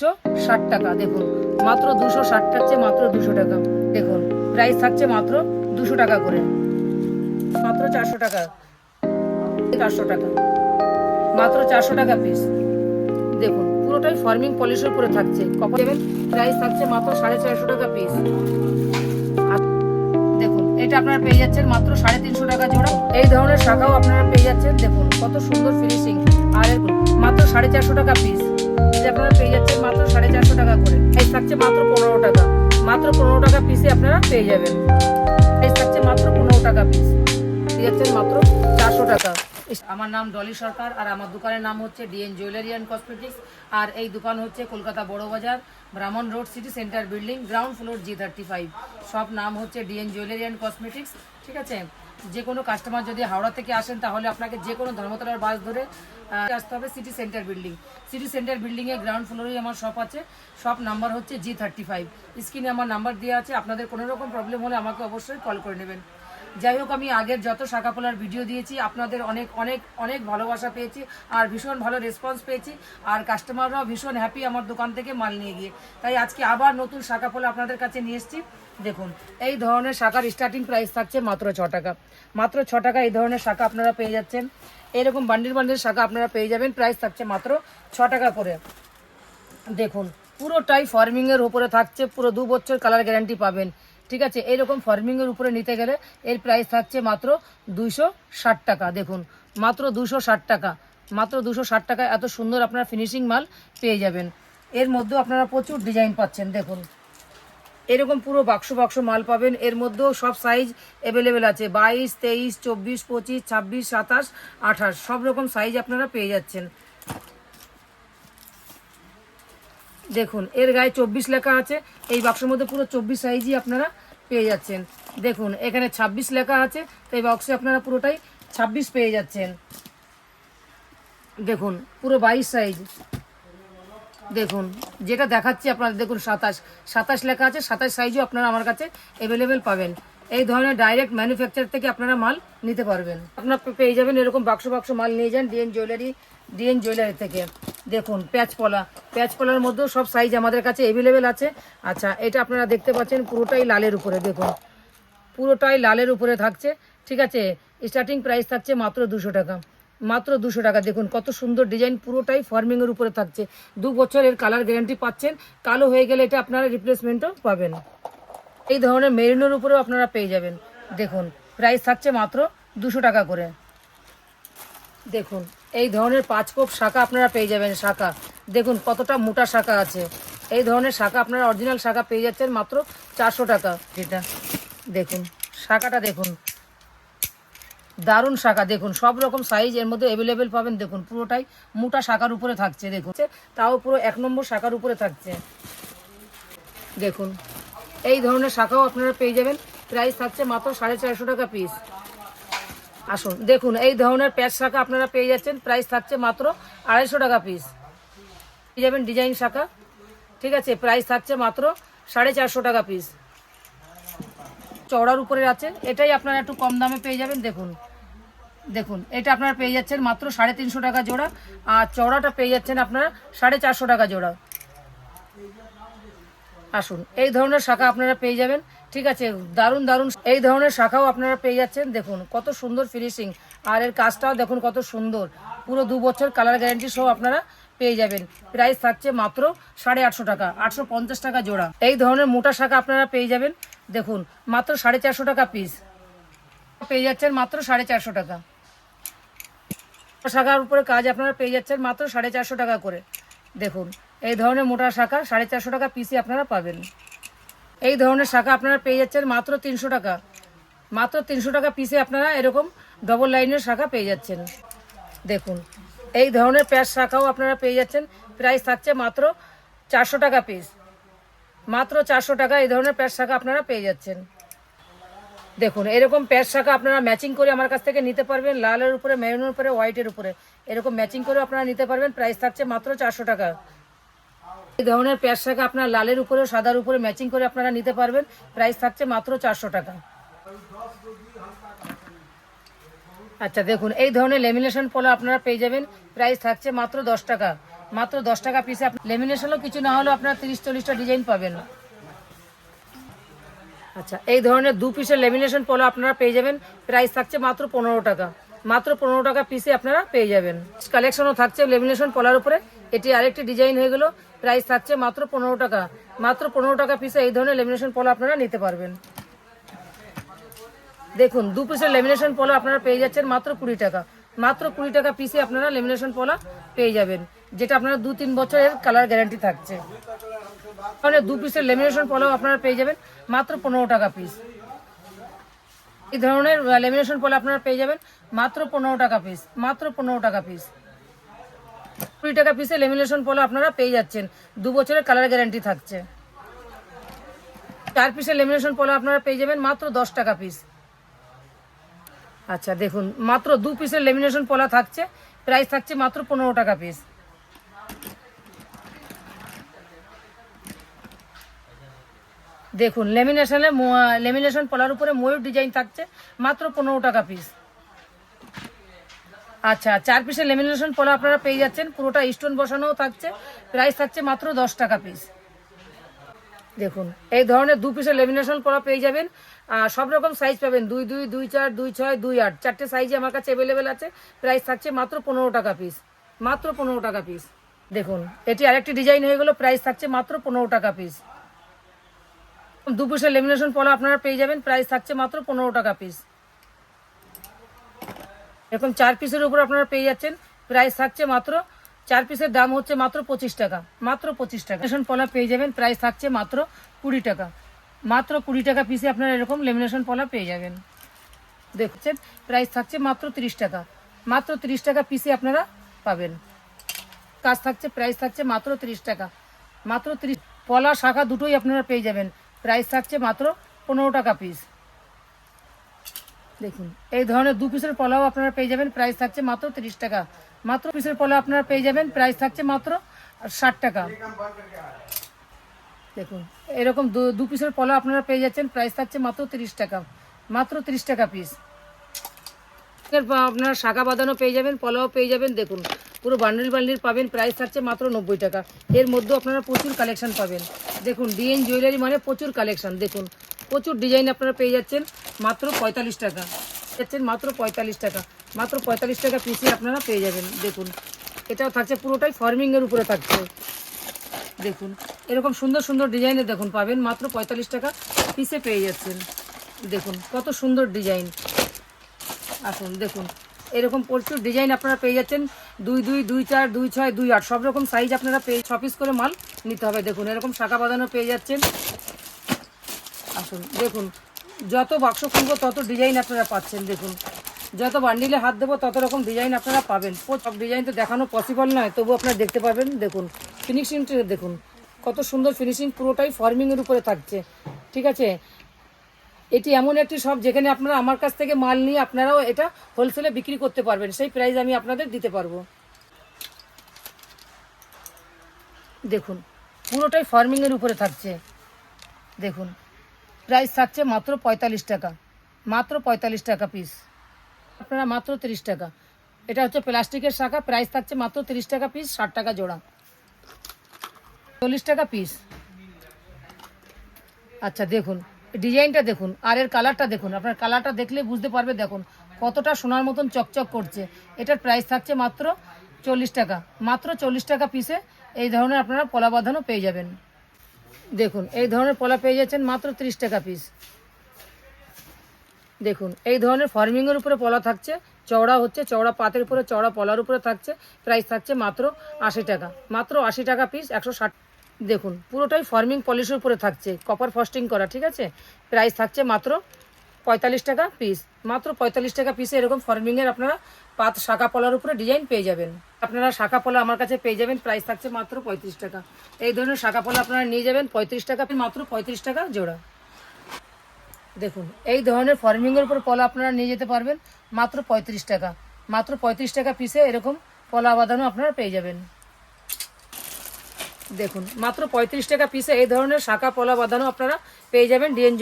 260 টাকা। দেখুন মাত্র 260 থাকছে, মাত্র 200 টাকা। দেখুন প্রাইস থাকছে মাত্র 200 টাকা করে, মাত্র 400 টাকা, 400 টাকা, মাত্র 400 টাকা পিস। দেখুন পুরোটাই ফার্মিং পলিশের উপরে থাকছে, কপার দেবেন। প্রাইস থাকছে মাত্র 450 টাকা পিস। দেখুন এটা আপনারা পেয়ে যাচ্ছেন মাত্র 350 টাকা জোড়া। এই ধরনের শাখাও আপনারা পেয়ে যাচ্ছেন, দেখুন কত সুন্দর ফিনিশিং। আর মাত্র 450 টাকা পিস আপনারা পেয়ে যাচ্ছেন, মাত্র 450 টাকা করে। এই থাকছে মাত্র 15 টাকা, মাত্র 15 টাকা পিসে আপনারা পেয়ে যাবেন। এই থাকছে মাত্র 15 টাকা পিস, পেয়ে যাচ্ছেন মাত্র 400 টাকা। আমার নাম ডলি সরকার আর আমার দোকানের নাম হচ্ছে ডিএন জুয়েলারি অ্যান্ড কসমেটিক্স। আর এই দোকান হচ্ছে কলকাতা বড় বাজার, ব্রাহ্মণ road, city centre building, ground floor G35। সব নাম হচ্ছে ডিএন জুয়েলারি অ্যান্ড কসমেটিক্স। ঠিক আছে, যে কোনো কাস্টমার যদি হাওড়া থেকে আসেন তাহলে আপনাকে যে কোনো ধর্মতলার বাস ধরে আসতে হবে city centre building. City centre বিল্ডিংয়ে গ্রাউন্ড ফ্লোরেই আমার শপ আছে। শপ নাম্বার হচ্ছে G35। স্ক্রিনে আমার নাম্বার দেওয়া আছে, আপনাদের কোনো রকম প্রবলেম হলে আমাকে অবশ্যই কল করে নেবেন। যাই হোক, আমি আগের যত শাখা পলার ভিডিও দিয়েছি আপনাদের অনেক অনেক অনেক ভালোবাসা পেয়েছি আর ভীষণ ভালো রেসপন্স পেয়েছি। আর কাস্টমাররাও ভীষণ হ্যাপি আমার দোকান থেকে মাল নিয়ে গিয়ে। তাই আজকে আবার নতুন শাখা পলা আপনাদের কাছে নিয়ে এসেছি। দেখুন এই ধরনের শাখার স্টার্টিং প্রাইস থাকছে মাত্র 6 টাকা, মাত্র 6 টাকা। এই ধরনের শাখা আপনারা পেয়ে যাচ্ছেন, এরকম বান্ডিল বান্ডিল শাখা আপনারা পেয়ে যাবেন। প্রাইস থাকছে মাত্র 6 টাকা করে। দেখুন পুরোটাই ফার্মিংয়ের উপরে থাকছে, পুরো 2 বছর কালার গ্যারান্টি পাবেন। ঠিক আছে, এইরকম ফার্মিংয়ের উপরে নিতে গেলে এর প্রাইস থাকছে মাত্র 260 টাকা। দেখুন মাত্র 260 টাকা, মাত্র 260 টাকা। এত সুন্দর আপনারা ফিনিশিং মাল পেয়ে যাবেন। এর মধ্যেও আপনারা প্রচুর ডিজাইন পাচ্ছেন। দেখুন এরকম পুরো বাক্স বাক্স মাল পাবেন। এর মধ্যেও সব সাইজ অ্যাভেলেবেল আছে, 22, 23, 24, 25, 26, 27, 28 সব রকম সাইজ আপনারা পেয়ে যাচ্ছেন। দেখুন এর গায়ে 24 লেখা আছে, এই বাক্সের মধ্যে পুরো 24 সাইজই আপনারা পেয়ে যাচ্ছেন। দেখুন এখানে 26 লেখা আছে, তো এই বক্সে আপনারা পুরোটাই 26 পেয়ে যাচ্ছেন। দেখুন পুরো 22 সাইজ। দেখুন যেটা দেখাচ্ছি আপনারা, দেখুন 27 লেখা আছে, 27 সাইজও আপনারা আমার কাছে অ্যাভেলেবেল পাবেন। এই ধরনের ডাইরেক্ট ম্যানুফ্যাকচার থেকে আপনারা মাল নিতে পারবেন। আপনারা পেয়ে যাবেন এরকম বাক্স বাক্স মাল নিয়ে যান ডিএন জুয়েলারি থেকে। দেখুন প্যাচ পলার মধ্যেও সব সাইজ আমাদের কাছে অ্যাভেলেবেল আছে। আচ্ছা, এটা আপনারা দেখতে পাচ্ছেন পুরোটাই লালের উপরে। দেখুন পুরোটাই লালের উপরে থাকছে। ঠিক আছে, স্টার্টিং প্রাইস থাকছে মাত্র 200 টাকা, মাত্র 200 টাকা। দেখুন কত সুন্দর ডিজাইন, পুরোটাই ফার্মিংয়ের উপরে থাকছে। 2 বছরের কালার গ্যারান্টি পাচ্ছেন, কালো হয়ে গেলে এটা আপনারা রিপ্লেসমেন্টও পাবেন। এই ধরনের মেরিনের উপরেও আপনারা পেয়ে যাবেন। দেখুন প্রাইস থাকছে মাত্র 200 টাকা করে। দেখুন এই ধরনের 5 কোপ শাখা আপনারা পেয়ে যাবেন। শাখা দেখুন কতটা মোটা শাখা আছে। এই ধরনের শাখা আপনারা অরিজিনাল শাখা পেয়ে যাচ্ছেন মাত্র 400 টাকা। যেটা দেখুন শাখাটা দেখুন দারুণ শাখা। দেখুন সব রকম সাইজ এর মধ্যে অ্যাভেলেবেল পাবেন। দেখুন পুরোটাই মোটা শাখার উপরে থাকছে। দেখুন তাও পুরো 1 নম্বর শাখার উপরে থাকছে। দেখুন এই ধরনের শাখাও আপনারা পেয়ে যাবেন। প্রাইস থাকছে মাত্র 450 টাকা পিস। আসুন দেখুন এই ধরনের প্যাচ শাখা আপনারা পেয়ে যাচ্ছেন, প্রাইস থাকছে মাত্র 250 টাকা পিস। পেয়ে যাবেন ডিজাইন শাখা। ঠিক আছে, প্রাইস থাকছে মাত্র 450 টাকা পিস। চওড়ার উপরে আছে, এটাই আপনারা একটু কম দামে পেয়ে যাবেন। দেখুন দেখুন এটা আপনারা পেয়ে যাচ্ছেন মাত্র 350 টাকা জোড়া, আর চওড়াটা পেয়ে যাচ্ছেন আপনারা 450 টাকা জোড়া। আসুন এই ধরনের শাখা আপনারা পেয়ে যাবেন। ঠিক আছে, দারুণ দারুণ এই ধরনের শাখাও আপনারা পেয়ে যাচ্ছেন। দেখুন কত সুন্দর ফিনিশিং, আর এর কাজটাও দেখুন কত সুন্দর। পুরো 2 বছর কালার গ্যারান্টি সহ আপনারা পেয়ে যাবেন। প্রাইস থাকছে মাত্র 850 টাকা, 850 টাকা জোড়া। এই ধরনের মোটা শাখা আপনারা পেয়ে যাবেন। দেখুন মাত্র 450 টাকা পিস পেয়ে যাচ্ছেন, মাত্র 450 টাকা। শাখার উপরে কাজ আপনারা পেয়ে যাচ্ছেন মাত্র 450 টাকা করে। দেখুন এই ধরনের মোটা শাখা 450 টাকা পিসে আপনারা পাবেন। এই ধরনের শাখা আপনারা পেয়ে যাচ্ছেন মাত্র 300 টাকা, মাত্র 300 টাকা পিসে আপনারা এরকম ডবল লাইনের শাখা পেয়ে যাচ্ছেন। দেখুন এই ধরনের প্যাচ শাখাও আপনারা পেয়ে যাচ্ছেন। প্রাইস থাকছে মাত্র 400 টাকা পিস, মাত্র 400 টাকা। এই ধরনের প্যাচ শাখা আপনারা পেয়ে যাচ্ছেন। দেখুন এরকম প্যাচ শাখা আপনারা ম্যাচিং করে আমার কাছ থেকে নিতে পারবেন। লালের উপরে, মেরুনের উপরে, হোয়াইটের উপরে এরকম ম্যাচিং করে আপনারা নিতে পারবেন। প্রাইস থাকছে মাত্র 400 টাকা। এই ধরনের প্যাচ শাখা আপনারা লালের উপরে, সাদার উপরে ম্যাচিং করে আপনারা নিতে পারবেন। প্রাইস থাকছে মাত্র 400 টাকা। আচ্ছা দেখুন এই ধরনের লেমিনেশন পলা আপনারা পেয়ে যাবেন। প্রাইস থাকছে মাত্র 10 টাকা। মাত্র 10 টাকা পিসে। লেমিনেশনও কিছু না হলেও আপনারা 30-40টা ডিজাইন পাবেন। আচ্ছা, এই ধরনের 2 পিসের লেমিনেশন পলো আপনারা পেয়ে যাবেন, প্রাইস থাকছে মাত্র 15 টাকা। মাত্র 15 টাকা পিসে আপনারা পেয়ে যাবেন। কালেকশনও থাকছে লেমিনেশন পলার উপরে। এটি আরেকটি ডিজাইন হয়ে গেল, প্রাইস থাকছে মাত্র 15 টাকা। মাত্র 15 টাকা পিসে এই ধরনের লেমিনেশন পলো আপনারা নিতে পারবেন। দেখুন 2 পিসের লেমিনেশন পলো আপনারা পেয়ে যাচ্ছেন মাত্র 20 টাকা। মাত্র 20 টাকা পিসে আপনারা লেমিনেশন পলো পেয়ে যাবেন, যেটা আপনারা 2-3 বছরের কালার গ্যারান্টি থাকছে। মানে 2 পিসের লেমিনেশন পলো আপনারা পেয়ে যাবেন মাত্র 15 টাকা পিস। এই ধরনের লেমিনেশন পলো আপনারা পেয়ে যাবেন মাত্র 15 টাকা পিস। মাত্র 15 টাকা পিস। 20 টাকা পিসে লেমিনেশন পলো আপনারা পেয়ে যাচ্ছেন, 2 বছরের কালার গ্যারান্টি থাকছে। 4 পিসের লেমিনেশন পলো আপনারা পেয়ে যাবেন মাত্র 10 টাকা পিস। আচ্ছা দেখুন, মাত্র 2 পিসের লেমিনেশন পলা থাকছে, প্রাইস থাকছে মাত্র 15 টাকা পিস। দেখুন লেমিনেশন পলার উপরে ময়ূর ডিজাইন থাকছে, মাত্র 15 টাকা পিস। আচ্ছা, 4 পিসের লেমিনেশন পলা আপনারা পেয়ে যাচ্ছেন, পুরোটা স্টোন বসানোও থাকছে, প্রাইস থাকছে মাত্র 10 টাকা পিস। দেখুন এই ধরনের 2 পিসের লেমিনেশন পলা পেয়ে যাবেন, সব রকম সাইজ পাবেন, 2-2, 2-4, 2-6, 2-8, 4টে সাইজে আমার কাছে অ্যাভেলেবেল আছে। প্রাইস থাকছে মাত্র 15 টাকা পিস। মাত্র 15 টাকা পিস। দেখুন এটি আরেকটি ডিজাইন হয়ে গেল, প্রাইস থাকছে মাত্র 15 টাকা পিস। 2 পিসের লেমিনেশন পলা আপনারা পেয়ে যাবেন, প্রাইস থাকছে মাত্র 15 টাকা পিস। এরকম 4 পিসের উপর আপনারা পেয়ে যাচ্ছেন, প্রাইস থাকছে মাত্র, 4 পিসের দাম হচ্ছে মাত্র 25 টাকা। মাত্র 25 টাকা। লেমিনেশন পলা পেয়ে যাবেন, প্রাইস থাকছে মাত্র 20 টাকা। মাত্র 20 টাকা পিসে আপনারা এরকম লেমিনেশন পলা পেয়ে যাবেন। দেখছেন প্রাইস থাকছে মাত্র 30 টাকা। মাত্র 30 টাকা পিসে আপনারা পাবেন। কাজ থাকছে, প্রাইস থাকছে মাত্র 30 টাকা। মাত্র 30। পলা শাখা দুটোই আপনারা পেয়ে যাবেন, প্রাইস থাকছে মাত্র 15 টাকা পিস। দেখুন এই ধরনের 2 পিসের পলাও আপনারা পেয়ে যাবেন, প্রাইস থাকছে মাত্র 30 টাকা। মাত্র পিসের পলা আপনারা পেয়ে যাবেন, প্রাইস থাকছে মাত্র 60 টাকা। দেখুন এরকম 2 পিসের পলা আপনারা পেয়ে যাচ্ছেন, প্রাইস থাকছে মাত্র 30 টাকা। মাত্র 30 টাকা পিস। আপনারা শাখা বাঁধানো পেয়ে যাবেন, পলাও পেয়ে যাবেন। দেখুন পুরো বান্ডিল বান্ডিল পাবেন, প্রাইস থাকছে মাত্র 90 টাকা। এর মধ্যে আপনারা প্রচুর কালেকশন পাবেন। দেখুন ডিএন জুয়েলারি মানে প্রচুর কালেকশন। দেখুন প্রচুর ডিজাইন আপনারা পেয়ে যাচ্ছেন মাত্র 45 টাকা। যাচ্ছেন মাত্র 45 টাকা। মাত্র 45 টাকা পিসে আপনারা পেয়ে যাবেন। দেখুন এটাও থাকছে, পুরোটাই ফর্মিংয়ের উপরে থাকছে। দেখুন এরকম সুন্দর সুন্দর ডিজাইনে দেখুন পাবেন, মাত্র 45 টাকা পিসে পেয়ে যাচ্ছেন। দেখুন কত সুন্দর ডিজাইন। আসুন দেখুন এরকম প্রচুর ডিজাইন আপনারা পেয়ে যাচ্ছেন, 2-2, 2-4, 2-6, 2-8, সব রকম সাইজ আপনারা পেয়ে 6 পিস করে মাল নিতে হবে। দেখুন এরকম শাখা বাঁধানো পেয়ে যাচ্ছেন। আসুন দেখুন যত বাক্স খুলবো তত ডিজাইন আপনারা পাচ্ছেন। দেখুন যত বান্ডিলে হাত দেবো তত রকম ডিজাইন আপনারা পাবেন। সব ডিজাইন তো দেখানো পসিবল নয়, তবু আপনারা দেখতে পাবেন। দেখুন ফিনিশিংটা দেখুন কত সুন্দর ফিনিশিং, পুরোটাই ফর্মিংয়ের উপরে থাকছে। ঠিক আছে, এটি এমন একটি শপ যেখানে আপনারা আমার কাছ থেকে মাল নিয়ে আপনারাও এটা হোলসেলে বিক্রি করতে পারবেন, সেই প্রাইস আমি আপনাদের দিতে পারবো। দেখুন পুরোটাই ফর্মিংয়ের উপরে থাকছে। দেখুন প্রাইস থাকছে মাত্র 45 টাকা। মাত্র 45 টাকা পিস। আপনারা মাত্র 30 টাকা। এটা হচ্ছে প্লাস্টিকের শাখা, প্রাইস থাকছে মাত্র 30 টাকা পিস, 60 টাকা জোড়া, 40 টাকা পিস। আচ্ছা দেখুন ডিজাইনটা দেখুন, আর এর কালারটা দেখুন। আপনার কালারটা দেখলে বুঝতে পারবে। দেখুন কতটা সোনার মতন চকচক করছে। এটার প্রাইস থাকছে মাত্র 40 টাকা। মাত্র 40 টাকা পিসে এই ধরনের আপনারা পলা বাঁধানো পেয়ে যাবেন। দেখুন এই ধরনের পলা পেয়ে যাচ্ছেন মাত্র 30 টাকা পিস। দেখুন এই ধরনের ফর্মিংয়ের উপরে পলা থাকছে, চওড়া হচ্ছে, চওড়া পাতের উপরে চওড়া পলার উপরে থাকছে, প্রাইস থাকছে মাত্র 80 টাকা। মাত্র 80 টাকা পিস, 160। দেখুন পুরোটাই ফর্মিং পলিশের উপরে থাকছে, কপার ফস্টিং করা। ঠিক আছে, প্রাইস থাকছে মাত্র 45 টাকা পিস। মাত্র 45 টাকা পিসে এরকম ফর্মিংয়ের আপনারা পাত শাখা পলার উপরে ডিজাইন পেয়ে যাবেন। আপনারা শাখা পলা আমার কাছে পেয়ে যাবেন, প্রাইস থাকছে মাত্র 35 টাকা। এই ধরনের শাখা পলা আপনারা নিয়ে যাবেন 35 টাকা, মাত্র 35 টাকা জোড়া। দেখুন এই ধরনের ফর্মিংয়ের উপর পলা আপনারা নিয়ে যেতে পারবেন মাত্র 35 টাকা। মাত্র 35 টাকা পিসে এরকম পলা বাঁধানো আপনারা পেয়ে যাবেন। দেখুন মাত্র 35 টাকা পিসে এই ধরনের শাখা পলা বাঁধানো আপনারা পেয়ে যাবেন ডিএন